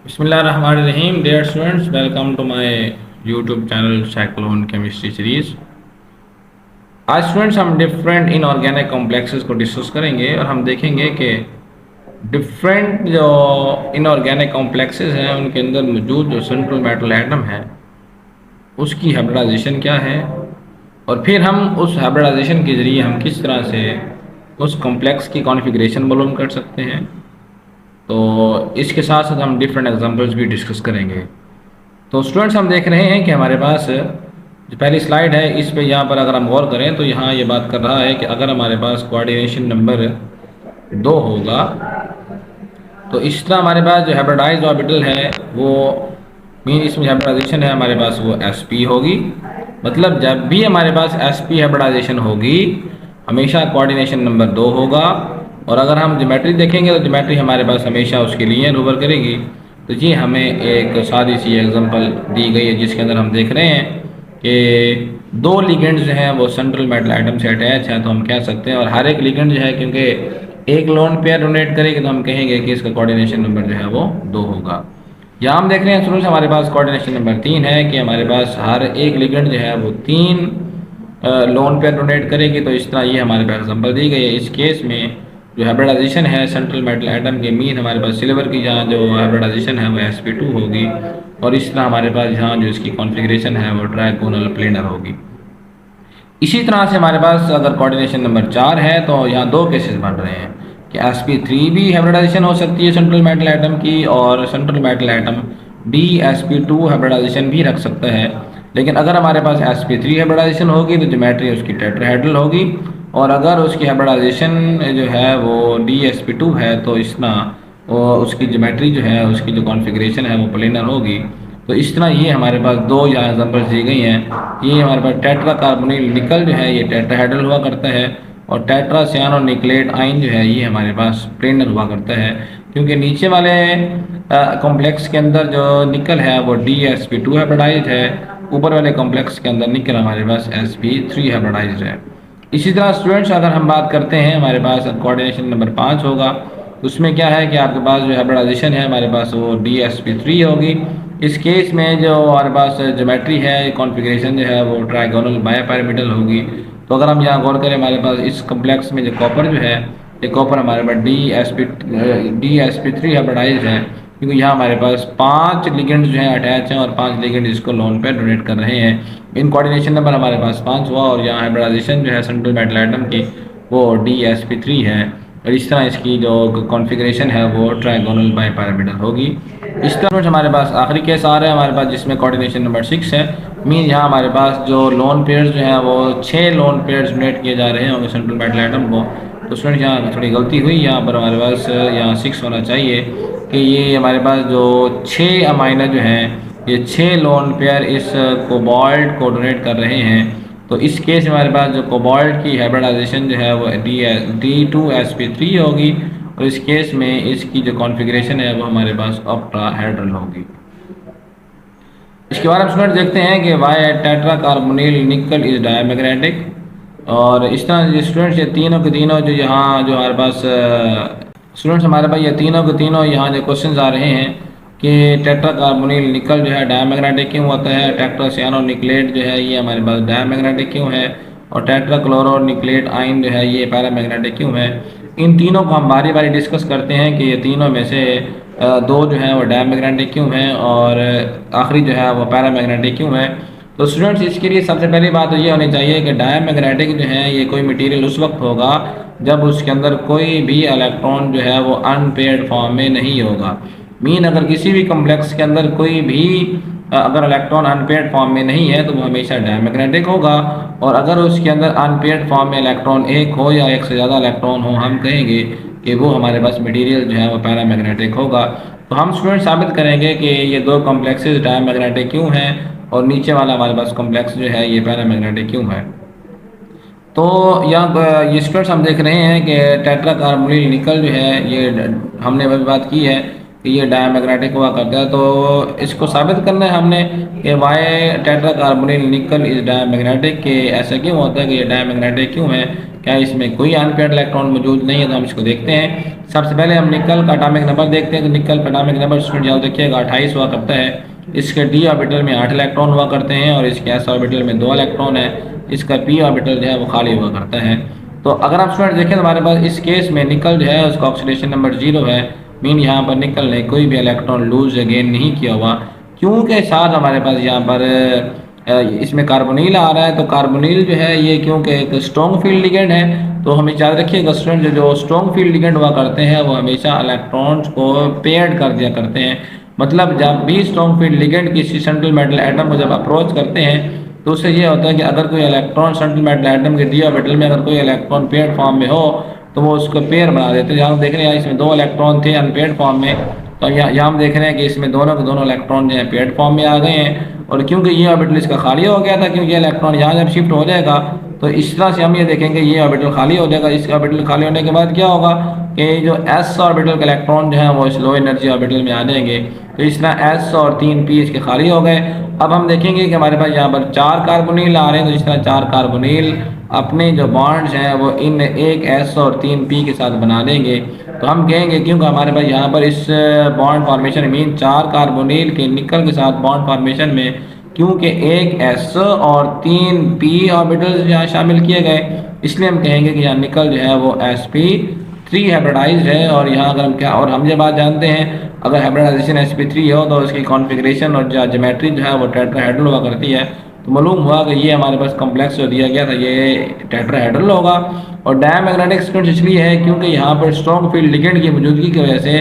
Bismillahirrahmanirrahim. Dear students, welcome to my YouTube channel Cyclone Chemistry Series. आज students हम different inorganic complexes को discuss करेंगे और हम देखेंगे कि डिफरेंट जो इनऑर्गेनिक कॉम्प्लेक्सेस हैं उनके अंदर मौजूद जो सेंट्रल मेटल एटम है उसकी हाइब्रिडाइजेशन क्या है और फिर हम उस हाइब्रिडाइजेशन के ज़रिए हम किस तरह से उस कॉम्प्लेक्स की कॉन्फ़िगरेशन मालूम कर सकते हैं। तो इसके साथ साथ हम डिफरेंट एग्जांपल्स भी डिस्कस करेंगे। तो स्टूडेंट्स हम देख रहे हैं कि हमारे पास जो पहली स्लाइड है इस पे यहाँ पर अगर हम गौर करें तो यहाँ ये बात कर रहा है कि अगर हमारे पास कोऑर्डिनेशन नंबर 2 होगा तो इस तरह हमारे पास जो हाइब्रिडाइज्ड ऑर्बिटल है वो मीन इसमें हाइब्रिडाइजेशन है हमारे पास वो sp होगी। मतलब जब भी हमारे पास sp हाइब्रिडाइजेशन होगी हमेशा कोऑर्डिनेशन नंबर 2 होगा। और अगर हम ज्योमेट्री देखेंगे तो ज्योमेट्री हमारे पास हमेशा उसके लिए रूबर करेगी। तो ये हमें एक सादी सी एग्जांपल दी गई है जिसके अंदर हम देख रहे हैं कि दो लिगेंड्स जो हैं वो सेंट्रल मेटल एटम से अटैच है। तो हम कह सकते हैं और हर एक लिगेंड जो है क्योंकि एक लोन पेयर डोनेट करेगी तो हम कहेंगे कि इसका कोऑर्डिनेशन नंबर जो है वो 2 होगा। यहाँ हम देख रहे हैं स्टूडेंट्स हमारे पास कोऑर्डिनेशन नंबर 3 है कि हमारे पास हर एक लिगेंड जो है वो 3 लोन पेयर डोनेट करेगी। तो इस तरह ये हमारे पास एग्जांपल दी गई है। इस केस में जो हाइब्रिडाइजेशन है सेंट्रल मेटल एटम के मीन हमारे पास सिल्वर की जहाँ जो हाइब्रिडाइजेशन है वो sp2 होगी और इस तरह हमारे पास यहाँ जो इसकी कॉन्फ़िगरेशन है वो ट्राइगोनल प्लेनर होगी। इसी तरह से हमारे पास अगर कोऑर्डिनेशन नंबर 4 है तो यहाँ दो केसेस बन रहे हैं कि sp3 भी हाइब्रिडाइजेशन हो सकती है सेंट्रल मेटल एटम की और central metal atom dsp2 hybridisation भी रख सकता है। लेकिन अगर हमारे पास sp3 हाइब्रिडाइजेशन होगी तो ज्योमेट्री उसकी टेट्राहेड्रल होगी और अगर उसकी हाइब्रिडाइजेशन जो है वो dsp2 है तो इस तरह उसकी ज्योमेट्री जो है उसकी जो कॉन्फ़िगरेशन है वो प्लेनर होगी। तो इस तरह ये हमारे पास दो यहाँ एग्जांपल्स दी गई हैं। ये हमारे पास टेट्रा कार्बोनिल निकल जो है ये टेट्राहेड्रल हुआ करता है और टेट्रा सियानोनिकलेट आयन जो है ये हमारे पास प्लेनर हुआ करता है क्योंकि नीचे वाले कॉम्प्लेक्स के अंदर जो निकल है वो dsp2 हाइब्रिडाइज्ड है, ऊपर वाले कॉम्प्लेक्स के अंदर निकल हमारे पास sp3 हाइब्रिडाइज्ड है। इसी तरह स्टूडेंट्स अगर हम बात करते हैं हमारे पास कोऑर्डिनेशन नंबर 5 होगा उसमें क्या है कि आपके पास जो हाइब्रिडाइजेशन है हमारे पास वो dsp3 होगी। इस केस में जो हमारे पास ज्योमेट्री है कॉन्फ़िगरेशन जो है वो ट्राइगोनल बायपैरामिडल होगी। तो अगर हम यहाँ गौर करें हमारे पास इस कम्प्लेक्स में जो कॉपर जो है ये कॉपर हमारे पास dsp3 हाइब्रिडाइज्ड है क्योंकि यहाँ हमारे पास 5 लिगेंड जो हैं अटैच हैं और 5 लिगेंड इसको लोन पे डोनेट कर रहे हैं। इन कोऑर्डिनेशन नंबर हमारे पास 5 हुआ और यहाँ हाइब्रिडाइजेशन जो है सेंट्रल मेटल एटम की वो dsp3 है और इस तरह इसकी जो कॉन्फ़िगरेशन है वो ट्राइगोनल बायपैरामिडल होगी। इस तरह हमारे पास आखिरी केस आ रहा है हमारे पास जिसमें कोऑर्डिनेशन नंबर 6 है। मीन यहाँ हमारे पास जो लोन पेयर्स जो हैं वो 6 लोन पेयर्स डोनेट किए जा रहे होंगे सेंट्रल मेटल एटम को। तो स्टूडेंट यहाँ थोड़ी गलती हुई, यहाँ पर हमारे पास यहाँ 6 होना चाहिए कि ये हमारे पास जो 6 अमाइना जो हैं ये 6 लोन पेयर इस कोबाल्ट को डोनेट कर रहे हैं। तो इस केस में हमारे पास जो कोबाल्ट की हाइब्रिडाइजेशन जो है वो d2sp3 होगी और इस केस में इसकी जो कॉन्फ़िगरेशन है वो हमारे पास ऑक्टाहेड्रल होगी। इसके बाद हम स्टूडेंट देखते हैं कि वाई टेट्रा कार्बोनिल निकल इज डायमैग्नेटिक। और इस तरह स्टूडेंट्स ये तीनों के तीनों जो यहाँ जो हमारे पास स्टूडेंट्स हमारे पास ये तीनों के तीनों यहाँ जो क्वेश्चंस आ रहे हैं कि टेट्रा कार्बोनिल निकल जो है डायमैग्नेटिक क्यों होता है, टेट्रा सियानोनिकलेट जो है ये हमारे पास डायमैग्नेटिक क्यों है और टेट्रा क्लोरोनिकलेट आयन जो है ये पैरामैग्नेटिक क्यों है। इन तीनों को हम बारी बारी डिस्कस करते हैं कि ये तीनों में से दो जो हैं वो डायमैग्नेटिक क्यों हैं और आखिरी जो है वो पैरामैग्नेटिक क्यों है। तो स्टूडेंट्स इसके लिए सबसे पहली बात तो ये होनी चाहिए कि डायमैग्नेटिक जो है ये कोई मटेरियल उस वक्त होगा जब उसके अंदर कोई भी इलेक्ट्रॉन जो है वो अनपेयर्ड फॉर्म में नहीं होगा। मीन अगर किसी भी कॉम्प्लेक्स के अंदर कोई भी अगर इलेक्ट्रॉन अनपेयर्ड फॉर्म में नहीं है तो वो हमेशा डायमैग्नेटिक होगा और अगर उसके अंदर अनपेयर्ड फॉर्म में इलेक्ट्रॉन एक हो या एक से ज़्यादा इलेक्ट्रॉन हो हम कहेंगे कि वो हमारे पास मटेरियल जो है वो पैरामैग्नेटिक होगा। तो हम स्टूडेंट साबित करेंगे कि ये दो कॉम्प्लेक्सेस डायमैग्नेटिक क्यों हैं और नीचे वाला हमारे पास कॉम्प्लेक्स जो है ये पैरामैग्नेटिक क्यों है। तो यहाँ ये स्टूडेंट्स हम देख रहे हैं कि टेट्रा कार्बोनिल निकल जो है ये हमने अभी बात की है कि ये डायमैग्नेटिक हुआ करता है। तो इसको साबित करना है हमने कि वाई टेट्रा कार्बोनिल निकल इज डायमैग्नेटिक, कि ऐसा क्यों होता है कि ये डायमैग्नेटिक क्यों है क्या इसमें कोई अनपेयर्ड इलेक्ट्रॉन मौजूद नहीं है? तो हम इसको देखते हैं। सबसे पहले हम निकल का एटॉमिक नंबर देखते हैं। तो निकल का एटॉमिक नंबर स्टूडेंट याद रखिएगा 28 हुआ करता है। इसके डी ऑर्बिटल में 8 इलेक्ट्रॉन हुआ करते हैं और इसके एस ऑर्बिटल में 2 इलेक्ट्रॉन है। इसका पी ऑर्बिटल जो है वो खाली हुआ करता है। तो अगर आप स्टूडेंट देखें तो हमारे पास इस केस में निकल जो है उसका ऑक्सीडेशन नंबर 0 है। मीन यहाँ पर निकल ने कोई भी इलेक्ट्रॉन लूज गेन नहीं किया हुआ, क्योंकि साथ हमारे पास यहाँ पर इसमें कार्बोनिल आ रहा है। तो कार्बोनिल जो है ये क्योंकि एक स्ट्रॉन्ग फील्ड लिगेंड है, तो हमें याद रखिएगा स्टूडेंट जो स्ट्रॉन्ग फील्ड लिगेंड हुआ करते हैं वो हमेशा इलेक्ट्रॉन्स को पेयर्ड कर दिया करते हैं। मतलब जब भी स्ट्रॉन्ग फील्ड लिगेंड किसी सेंट्रल मेटल एटम को जब अप्रोच करते हैं तो उससे ये होता है कि अगर कोई इलेक्ट्रॉन सेंट्रल मेटल एटम के डी ऑर्बिटल में अगर कोई इलेक्ट्रॉन पेयर्ड फॉर्म में हो तो वो उसको पेयर बना देते हैं। यहाँ देख रहे हैं इसमें 2 इलेक्ट्रॉन थे अनपेयर्ड फॉर्म में, तो यहाँ हम देख रहे हैं कि इसमें दोनों के दोनों इलेक्ट्रॉन जो है पेयर्ड फॉर्म में आ गए हैं। और क्योंकि ये ऑर्बिटल इसका खाली हो गया था, क्योंकि ये इलेक्ट्रॉन यहाँ जब शिफ्ट हो जाएगा तो इस तरह से हम ये देखेंगे ये ऑर्बिटल खाली हो जाएगा। इस ऑर्बिटल खाली होने के बाद क्या होगा कि जो एस ऑर्बिटल के इलेक्ट्रॉन जो है वो इस लो एनर्जी ऑर्बिटल में आ जाएंगे। तो इस तरह एस और 3 पी इसके खाली हो गए। अब हम देखेंगे कि हमारे पास यहाँ पर 4 कार्बोनिल आ रहे हैं। तो इस तरह 4 कार्बोनिल अपने जो बॉन्ड्स हैं वो इन एक एस और 3 पी के साथ बना देंगे। तो हम कहेंगे क्योंकि हमारे पास यहाँ पर इस बॉन्ड फॉर्मेशन मीन 4 कार्बोनिल के निकल के साथ बॉन्ड फॉर्मेशन में क्योंकि एक एस और 3 पी ऑर्बिटल्स यहाँ शामिल किए गए, इसलिए हम कहेंगे कि यहाँ निकल जो है वो sp3 हाइब्रिडाइज्ड है। और यहाँ अगर हम क्या और हम ये बात जानते हैं अगर हाइब्रिडाइजेशन sp3 हो तो उसकी कॉन्फ़िगरेशन और ज्योमेट्री जो है वो टेट्राहेड्रल हुआ करती है। तो मालूम हुआ कि ये हमारे पास कॉम्प्लेक्स जो दिया गया था ये टेट्राहेड्रल होगा। और डायमैग्नेटिक स्टूडेंट इसलिए है क्योंकि यहाँ पर स्ट्रॉन्ग फील्ड लिगेंड की मौजूदगी की वजह से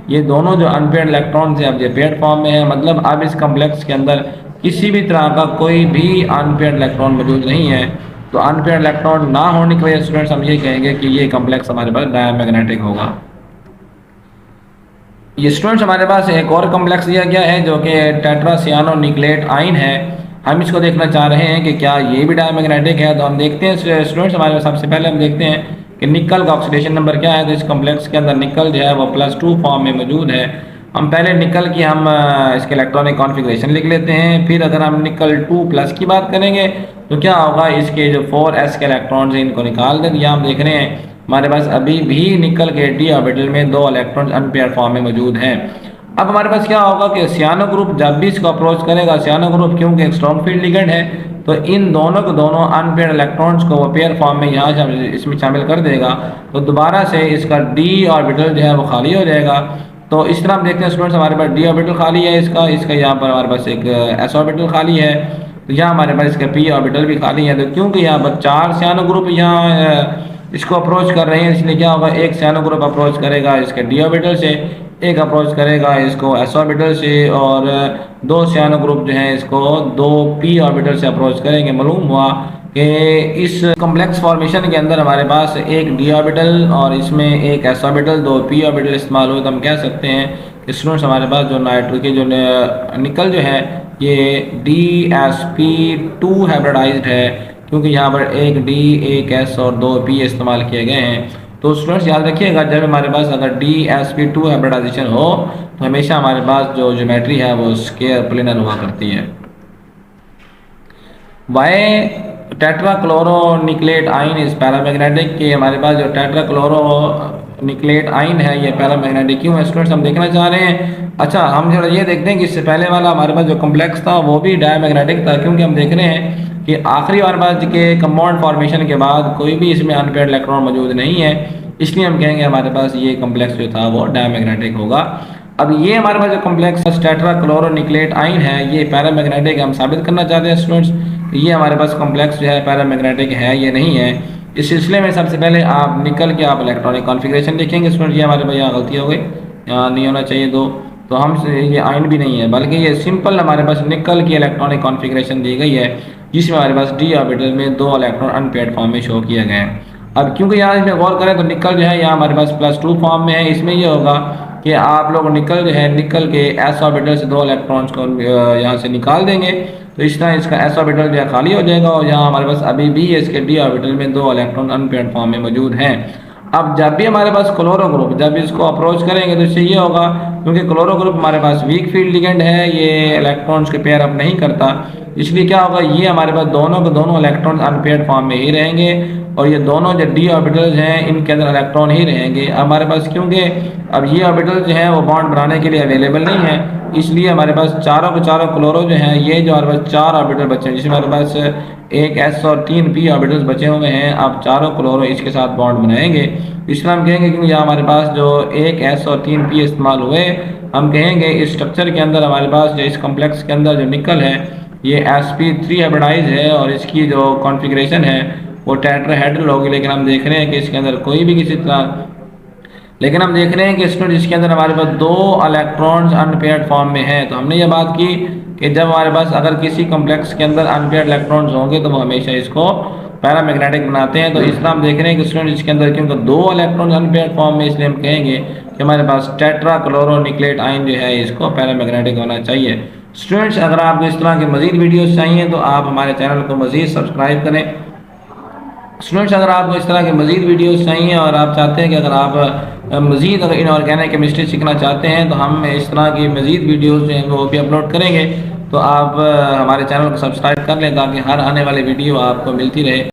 ये दोनों जो अनपेयर्ड इलेक्ट्रॉन थे अब ये पेयर्ड फॉर्म में है। मतलब अब इस कॉम्प्लेक्स के अंदर किसी भी तरह का कोई भी अनपेयर्ड इलेक्ट्रॉन मौजूद नहीं है। तो अनपेयर्ड इलेक्ट्रॉन ना होने की वजह से स्टूडेंट्स हम ये कहेंगे कि ये कॉम्प्लेक्स हमारे पास डायमैग्नेटिक होगा। ये स्टूडेंट्स हमारे पास एक और कॉम्प्लेक्स दिया गया है जो कि टेट्रासियानोनिक्लेट आयन है। हम इसको देखना चाह रहे हैं कि क्या ये भी डायमैग्नेटिक है। तो हम देखते हैं स्टूडेंट्स हमारे पास सबसे पहले हम देखते हैं कि निकल का ऑक्सीडेशन नंबर क्या है। तो इस कॉम्प्लेक्स के अंदर निकल जो है वो +2 फॉर्म में मौजूद है। हम पहले निकल की हम इसके इलेक्ट्रॉनिक कॉन्फ़िगरेशन लिख लेते हैं। फिर अगर हम निकल 2+ की बात करेंगे तो क्या होगा, इसके जो 4s के इलेक्ट्रॉन्स हैं इनको निकाल दें। यहाँ हम देख रहे हैं हमारे पास अभी भी निकल के डी ऑर्बिटल में 2 इलेक्ट्रॉन्स अनपेयर्ड फॉर्म में मौजूद हैं। अब हमारे पास क्या होगा कि सियानो ग्रुप जब भी इसको अप्रोच करेगा, सियानो ग्रुप क्योंकि एक स्ट्रॉन्ग फील्ड लिगेंड है तो इन दोनों को दोनों अनपेयर्ड इलेक्ट्रॉन्स को वो पेयर फॉर्म में यहाँ इसमें शामिल कर देगा। तो दोबारा से इसका डी ऑर्बिटल जो है वो खाली हो जाएगा। तो इस तरह हम देखते हैं स्टूडेंट्स हमारे पास डी ऑर्बिटल खाली है इसका यहाँ पर हमारे पास एक एस ऑर्बिटल खाली है। तो यहाँ हमारे पास इसका पी ऑर्बिटल भी खाली है। तो क्योंकि यहाँ पर 4 सियानो ग्रुप यहाँ इसको अप्रोच कर रहे हैं, इसलिए क्या होगा एक सियानो ग्रुप अप्रोच करेगा इसके डी ऑर्बिटल से, एक अप्रोच करेगा इसको एस ऑर्बिटल से और 2 सियानो ग्रुप जो हैं इसको 2 पी ऑर्बिटल से अप्रोच करेंगे। मालूम हुआ कि इस कॉम्प्लेक्स फॉर्मेशन के अंदर हमारे पास एक डी ऑर्बिटल और इसमें एक एस ऑर्बिटल 2 पी ऑर्बिटल इस्तेमाल हुए। तो हम कह सकते हैं कि स्टूडेंट्स हमारे पास जो नाइट्रोजन जो निकल जो है ये DsP2 हाइब्रिडाइज्ड है, क्योंकि यहाँ पर एक डी एक एस और 2 पी इस्तेमाल किए गए हैं। तो स्टूडेंट्स याद रखिएगा जब हमारे पास अगर DsP2 हाइब्रिडाइजेशन हो तो हमेशा हमारे पास जो ज्योमेट्री है वो स्क्वायर प्लेनर हुआ करती है। वाई टेट्राक्लोरोनिक्लेट आयन इस पैरामैग्नेटिक के हमारे पास जो टेट्राक्लोरोनिक्लेट आयन है ये पैरामैग्नेटिक क्यों है स्टूडेंट्स हम देखना चाह रहे हैं। अच्छा हम जरा ये देखते हैं कि इससे पहले वाला हमारे पास जो कॉम्प्लेक्स था वो भी डायमैग्नेटिक था, क्योंकि हम देख रहे हैं कि आखिरी हमारे पास के कंपाउंड फॉर्मेशन के बाद कोई भी इसमें अनपेयर्ड इलेक्ट्रॉन मौजूद नहीं है, इसलिए हम कहेंगे हमारे पास ये कॉम्प्लेक्स जो था वो डायमैग्नेटिक होगा। अब ये हमारे पास जो कॉम्प्लेक्स टेट्राक्लोरोनिक्लेट आयन है ये पैरामैग्नेटिक हम साबित करना चाहते हैं स्टूडेंट्स। ये हमारे पास कॉम्प्लेक्स जो है पैरामैग्नेटिक है ये नहीं है। इस सिलसिले में सबसे पहले आप निकल के आप इलेक्ट्रॉनिक कॉन्फ़िगरेशन देखेंगे स्टूडेंट। ये हमारे पास यहाँ गलती हो गई, यहाँ नहीं होना चाहिए तो हम ये आयन भी नहीं है बल्कि ये सिंपल हमारे पास निकल की इलेक्ट्रॉनिक कॉन्फ़िगरेशन दी गई है जिसमें हमारे पास डी ऑर्बिटल में 2 इलेक्ट्रॉन अनपेयर्ड फॉर्म में शो किया गया है। अब क्योंकि यहाँ इसमें गौर करें तो निकल जो है यहाँ हमारे पास +2 फॉर्म में है। इसमें ये होगा कि आप लोग निकल जो है निकल के एस ऑर्बिटल से 2 इलेक्ट्रॉन्स को यहाँ से निकाल देंगे, तो इस तरह इसका एस ऑर्बिटल जो है खाली हो जाएगा और यहाँ हमारे पास अभी भी इसके डी ऑर्बिटल में 2 इलेक्ट्रॉन अनपेयर्ड फॉर्म में मौजूद हैं। अब जब भी हमारे पास क्लोरो ग्रुप जब इसको अप्रोच करेंगे तो इससे ये होगा, क्योंकि क्लोरो ग्रुप हमारे पास वीक फील्ड लिगेंड है, ये इलेक्ट्रॉन्स के पेयर अप नहीं करता, इसलिए क्या होगा, ये हमारे पास दोनों के दोनों इलेक्ट्रॉन अनपेयर्ड फॉर्म में ही रहेंगे और ये दोनों जो डी ऑर्बिटल्स हैं इनके अंदर इलेक्ट्रॉन ही रहेंगे हमारे पास, क्योंकि अब ये ऑर्बिटल जो हैं वो बॉन्ड बनाने के लिए अवेलेबल नहीं है, इसलिए हमारे पास चारों के चारों क्लोरो जो हैं, ये जो हमारे पास 4 ऑर्बिटल बचे हैं, जिसमें हमारे पास एक एस और 3 पी ऑर्बिटल्स बचे हुए हैं, आप चारों क्लोरो इसके साथ बॉन्ड बनाएंगे। इसलिए हम कहेंगे क्योंकि यहाँ हमारे पास जो एक एस और 3 पी इस्तेमाल हुए, हम कहेंगे इस स्ट्रक्चर के अंदर हमारे पास जो इस कॉम्प्लेक्स के अंदर जो निकल है ये sp3 हाइब्रिडाइज है और इसकी जो कॉन्फ़िगरेशन है वो टेट्राहेड्रल होगी। लेकिन हम देख रहे हैं कि इसके अंदर कोई भी किसी तरह, लेकिन हम देख रहे हैं कि स्टूडेंट इसके अंदर हमारे पास 2 इलेक्ट्रॉन्स अनपेयर्ड फॉर्म में है। तो हमने ये बात की कि जब हमारे पास अगर किसी कॉम्प्लेक्स के अंदर अनपेयर्ड इलेक्ट्रॉन्स होंगे तो वो हमेशा इसको पैरामैग्नेटिक बनाते हैं। तो इसलिए हम देख रहे हैं कि स्टूडेंट इसके अंदर क्योंकि 2 इलेक्ट्रॉन्स अनपेयर्ड फॉर्म में, इसलिए हम कहेंगे कि हमारे पास टेट्राक्लोरोनिक्लेट आयन जो है इसको पैरामैग्नेटिक होना चाहिए। स्टूडेंट्स अगर आपको इस तरह के मजीद वीडियोस चाहिए तो आप हमारे चैनल को मजीद सब्सक्राइब करें। स्टूडेंट्स अगर आपको इस तरह के मजीद वीडियोस चाहिए और आप चाहते हैं कि अगर आप मजीद अगर इनऑर्गेनिक केमिस्ट्री सीखना चाहते हैं तो हम इस तरह की मजीद वीडियोस जो हैं वो भी अपलोड करेंगे, तो आप हमारे चैनल को सब्सक्राइब कर लें ताकि हर आने वाली वीडियो आपको मिलती रहे।